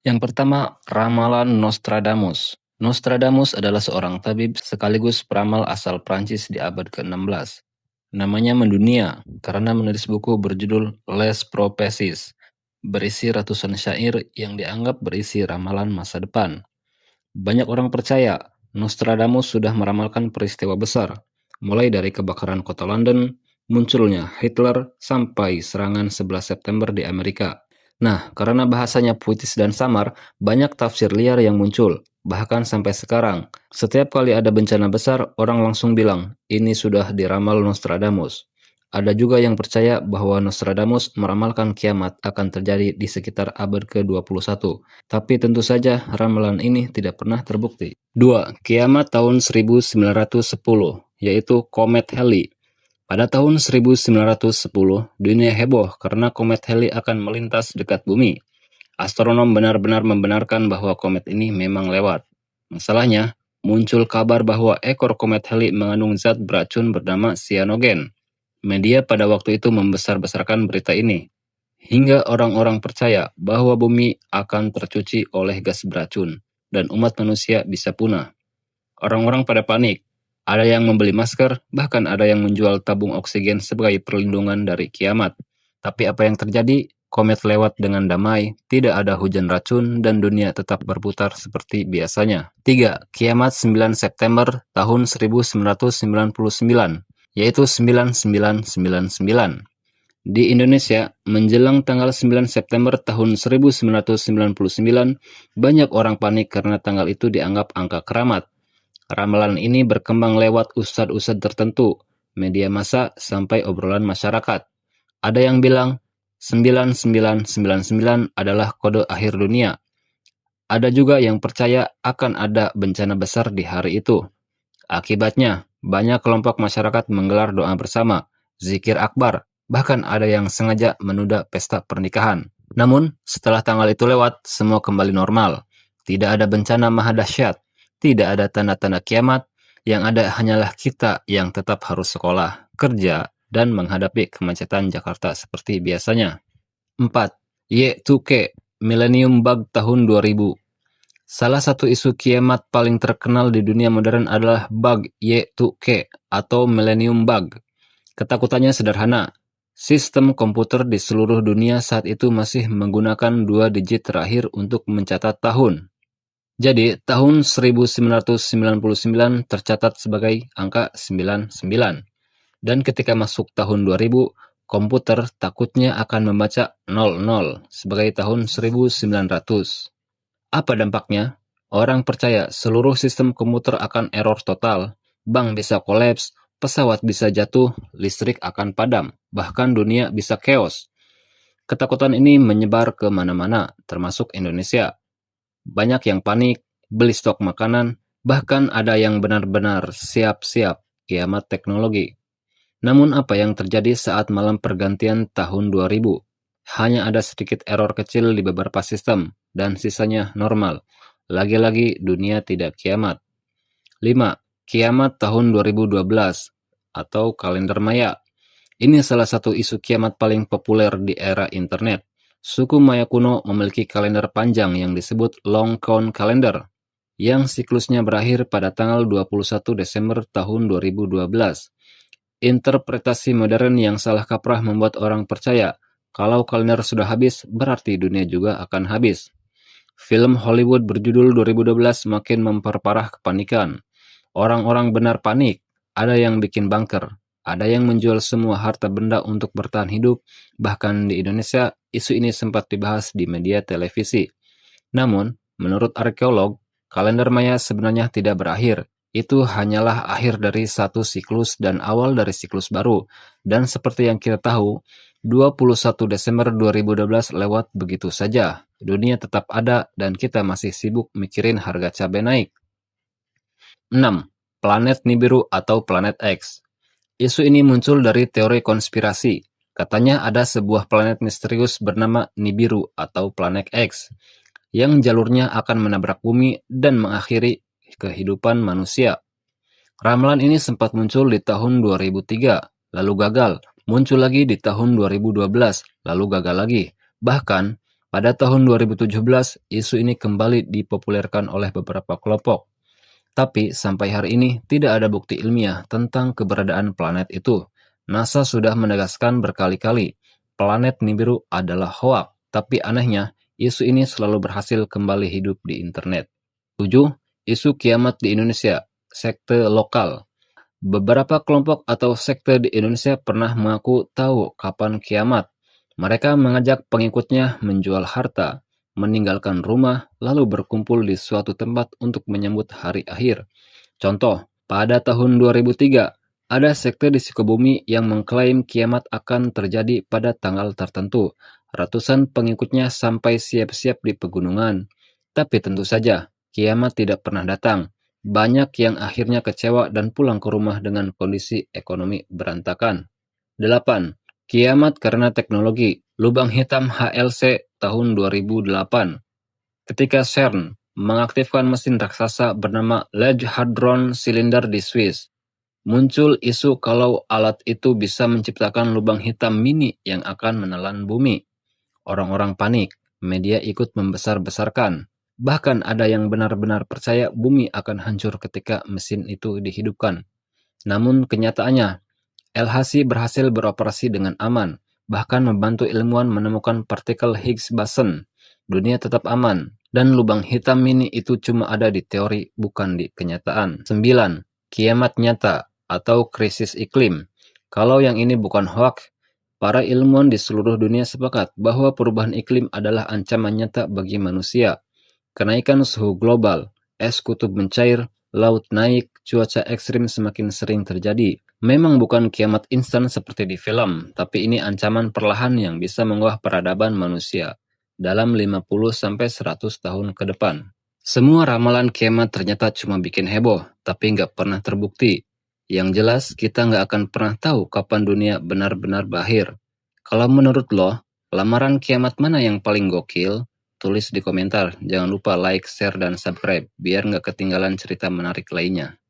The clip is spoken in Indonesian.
Yang pertama, ramalan Nostradamus. Nostradamus adalah seorang tabib sekaligus peramal asal Prancis di abad ke-16. Namanya mendunia karena menulis buku berjudul Les Prophéties, berisi ratusan syair yang dianggap berisi ramalan masa depan. Banyak orang percaya Nostradamus sudah meramalkan peristiwa besar, mulai dari kebakaran kota London, munculnya Hitler, sampai serangan 11 September di Amerika. Nah, karena bahasanya puitis dan samar, banyak tafsir liar yang muncul. Bahkan sampai sekarang, setiap kali ada bencana besar, orang langsung bilang, ini sudah diramal Nostradamus. Ada juga yang percaya bahwa Nostradamus meramalkan kiamat akan terjadi di sekitar abad ke-21. Tapi tentu saja ramalan ini tidak pernah terbukti. 2. Kiamat tahun 1910, yaitu Komet Halley. Pada tahun 1910, dunia heboh karena komet Halley akan melintas dekat bumi. Astronom benar-benar membenarkan bahwa komet ini memang lewat. Masalahnya, muncul kabar bahwa ekor komet Halley mengandung zat beracun bernama sianogen. Media pada waktu itu membesar-besarkan berita ini, hingga orang-orang percaya bahwa bumi akan tercuci oleh gas beracun, dan umat manusia bisa punah. Orang-orang pada panik. Ada yang membeli masker, bahkan ada yang menjual tabung oksigen sebagai perlindungan dari kiamat. Tapi apa yang terjadi? Komet lewat dengan damai, tidak ada hujan racun, dan dunia tetap berputar seperti biasanya. 3. Kiamat 9 September tahun 1999, yaitu 9999. Di Indonesia, menjelang tanggal 9 September tahun 1999, banyak orang panik karena tanggal itu dianggap angka keramat. Ramalan ini berkembang lewat ustadz-ustadz tertentu, media massa, sampai obrolan masyarakat. Ada yang bilang 9999 adalah kode akhir dunia. Ada juga yang percaya akan ada bencana besar di hari itu. Akibatnya, banyak kelompok masyarakat menggelar doa bersama, zikir akbar, bahkan ada yang sengaja menunda pesta pernikahan. Namun, setelah tanggal itu lewat, semua kembali normal. Tidak ada bencana maha dahsyat, tidak ada tanda-tanda kiamat, yang ada hanyalah kita yang tetap harus sekolah, kerja, dan menghadapi kemacetan Jakarta seperti biasanya. 4. Y2K, Millennium Bug tahun 2000. Salah satu isu kiamat paling terkenal di dunia modern adalah bug Y2K atau Millennium Bug. Ketakutannya sederhana. Sistem komputer di seluruh dunia saat itu masih menggunakan 2 digit terakhir untuk mencatat tahun. Jadi, tahun 1999 tercatat sebagai angka 99. Dan ketika masuk tahun 2000, komputer takutnya akan membaca 00 sebagai tahun 1900. Apa dampaknya? Orang percaya seluruh sistem komputer akan error total, bank bisa kolaps, pesawat bisa jatuh, listrik akan padam, bahkan dunia bisa chaos. Ketakutan ini menyebar ke mana-mana, termasuk Indonesia. Banyak yang panik, beli stok makanan, bahkan ada yang benar-benar siap-siap kiamat teknologi. Namun apa yang terjadi saat malam pergantian tahun 2000? Hanya ada sedikit error kecil di beberapa sistem, dan sisanya normal. Lagi-lagi dunia tidak kiamat. 5. Kiamat tahun 2012 atau kalender Maya. Ini salah satu isu kiamat paling populer di era internet. Suku Maya kuno memiliki kalender panjang yang disebut Long Count Calendar, yang siklusnya berakhir pada tanggal 21 Desember tahun 2012. Interpretasi modern yang salah kaprah membuat orang percaya kalau kalender sudah habis, berarti dunia juga akan habis. Film Hollywood berjudul 2012 makin memperparah kepanikan. Orang-orang benar panik, ada yang bikin bunker, ada yang menjual semua harta benda untuk bertahan hidup, bahkan di Indonesia, isu ini sempat dibahas di media televisi. Namun, menurut arkeolog, kalender Maya sebenarnya tidak berakhir. Itu hanyalah akhir dari satu siklus dan awal dari siklus baru. Dan seperti yang kita tahu, 21 Desember 2012 lewat begitu saja. Dunia tetap ada dan kita masih sibuk mikirin harga cabai naik. 6. Planet Nibiru atau Planet X. Isu ini muncul dari teori konspirasi. Katanya ada sebuah planet misterius bernama Nibiru atau Planet X, yang jalurnya akan menabrak bumi dan mengakhiri kehidupan manusia. Ramalan ini sempat muncul di tahun 2003, lalu gagal. Muncul lagi di tahun 2012, lalu gagal lagi. Bahkan, Pada tahun 2017, isu ini kembali dipopulerkan oleh beberapa kelompok. Tapi sampai hari ini tidak ada bukti ilmiah tentang keberadaan planet itu. NASA sudah menegaskan berkali-kali, planet Nibiru adalah hoak. Tapi anehnya, isu ini selalu berhasil kembali hidup di internet. 7. Isu kiamat di Indonesia, sekte lokal. Beberapa kelompok atau sekte di Indonesia pernah mengaku tahu kapan kiamat. Mereka mengajak pengikutnya menjual harta, meninggalkan rumah, lalu berkumpul di suatu tempat untuk menyambut hari akhir. Contoh, pada tahun 2003, ada sekte di Sukabumi yang mengklaim kiamat akan terjadi pada tanggal tertentu. Ratusan pengikutnya sampai siap-siap di pegunungan. Tapi tentu saja, kiamat tidak pernah datang. Banyak yang akhirnya kecewa dan pulang ke rumah dengan kondisi ekonomi berantakan. 8. Kiamat karena teknologi. Lubang hitam HLC tahun 2008. Ketika CERN mengaktifkan mesin raksasa bernama Large Hadron Cylinder di Swiss, muncul isu kalau alat itu bisa menciptakan lubang hitam mini yang akan menelan bumi. Orang-orang panik, media ikut membesar-besarkan. Bahkan ada yang benar-benar percaya bumi akan hancur ketika mesin itu dihidupkan. Namun kenyataannya, LHC berhasil beroperasi dengan aman, bahkan membantu ilmuwan menemukan partikel Higgs boson. Dunia tetap aman, dan lubang hitam mini itu cuma ada di teori, bukan di kenyataan. 9. Kiamat nyata atau krisis iklim. Kalau yang ini bukan hoax, para ilmuwan di seluruh dunia sepakat bahwa perubahan iklim adalah ancaman nyata bagi manusia. Kenaikan suhu global, es kutub mencair, laut naik, cuaca ekstrim semakin sering terjadi. Memang bukan kiamat instan seperti di film, tapi ini ancaman perlahan yang bisa mengubah peradaban manusia dalam 50-100 tahun ke depan. Semua ramalan kiamat ternyata cuma bikin heboh, tapi nggak pernah terbukti. Yang jelas, kita nggak akan pernah tahu kapan dunia benar-benar berakhir. Kalau menurut lo, lamaran kiamat mana yang paling gokil? Tulis di komentar. Jangan lupa like, share, dan subscribe, biar nggak ketinggalan cerita menarik lainnya.